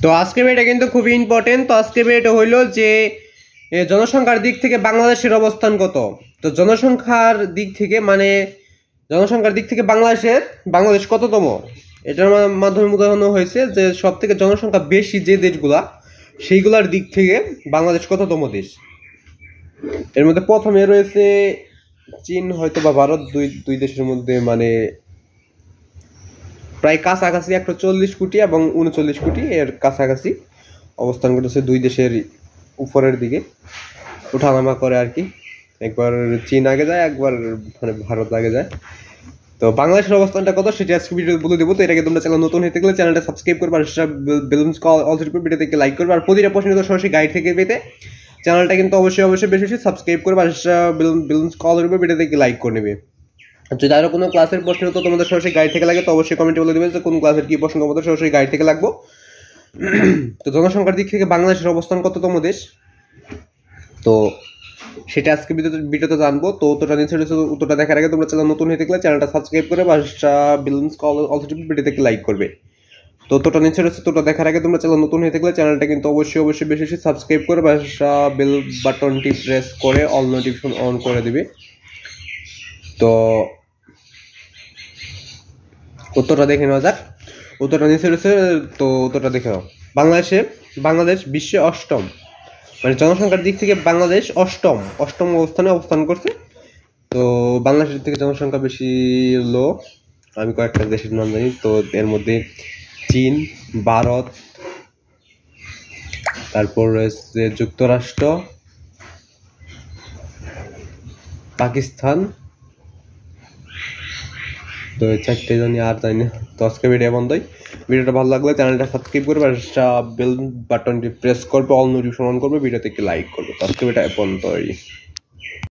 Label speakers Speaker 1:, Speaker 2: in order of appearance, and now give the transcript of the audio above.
Speaker 1: তো আজকের ভিডিওটা কিন্তু খুবই ইম্পর্টেন্ট। তো আজকের ভিডিওটা হইলো যে জনসংখ্যার দিক থেকে বাংলাদেশের অবস্থান কত। তো জনসংখ্যার দিক থেকে বাংলাদেশ কততম, এটার মাধ্যমে বোঝানো হয়েছে যে সব থেকে জনসংখ্যা বেশি যে দেশগুলা সেইগুলার দিক থেকে বাংলাদেশ কততম দেশ। এর মধ্যে প্রথমে রয়েছে চীন হয়তো বা ভারত, দুই দেশের মধ্যে মানে প্রায় কাছাকাছি 140 কোটি এবং 39 কোটি এর কাছাকাছি অবস্থান করতেছে। দুই দেশের উপরের দিকে উঠানামা করে আর কি, একবার চীন আগে যায় একবার মানে ভারত আগে যায়। তো বাংলাদেশের অবস্থানটা কত সেটা আজকে ভিডিও বলে দেবো। তো এটাকে তোমরা চ্যানেল নতুন হতে গেলে চ্যানেলটা সাবস্ক্রাইব করবে আর বেলুন্স ভিডিও থেকে লাইক করবে। আর প্রতিটা প্রশ্ন সরাসরি গাইড থেকে পেতে চ্যানেলটা কিন্তু অবশ্যই বেশি বেশি সাবস্ক্রাইব করবে আর বেলুন্স ভিডিও থেকে লাইক করে নেবে। যদি আরো কোনো ক্লাসের প্রশ্ন তো তোমাদের সরাসরি গাইড থেকে লাগে তো অবশ্যই কমেন্টে বলে দেবে যে কোন ক্লাসের কি প্রশ্ন তোমাদের সরাসরি গাইড থেকে লাগবো। তো জনসংখ্যার দিক থেকে বাংলাদেশের অবস্থান কততম দেশ, তো সেটা আজকে ভিডিওতে জানবো। তো উত্তরটা দেখার আগে তোমরা চ্যানেল নতুন হয়ে থাকলে চ্যানেলটা সাবস্ক্রাইব করে ভিডিও থেকে লাইক করবে। তো উত্তরটা নিচে রয়েছে, উত্তরটা দেখার আগে তোমরা চ্যানেল নতুন হয়ে থাকলে চ্যানেলটা কিন্তু অবশ্যই বেশি বেশি সাবস্ক্রাইব করে বেল বাটনটি প্রেস করে অল নোটিফিকেশন অন করে দিবে। তো উত্তরটা দেখে নেওয়া যাক। উত্তরটা নিচে রয়েছে, তো উত্তরটা দেখে নাও। বাংলাদেশ বিশ্বে অষ্টম, মানে জনসংখ্যার দিক থেকে বাংলাদেশ অষ্টম অবস্থানে অবস্থান করছে। তো বাংলাদেশের থেকে জনসংখ্যা বেশি লো, আমি কয়েকটা দেশের নাম জানি। তো এর মধ্যে চীন, ভারত, তারপর রয়েছে যুক্তরাষ্ট্র, পাকিস্তান। তো এই চারটে জানি, আর জানি না। তো আজকে ভিডিও বন্ধই। ভিডিওটা ভালো লাগলে চ্যানেলটা সাবস্ক্রাইব করবে আর বেল বাটনটি প্রেস করবে, অল নোটিফিকেশন অন করবে, ভিডিওতে একটি লাইক করবে। তো আজকে ভিডিও বন্ধই।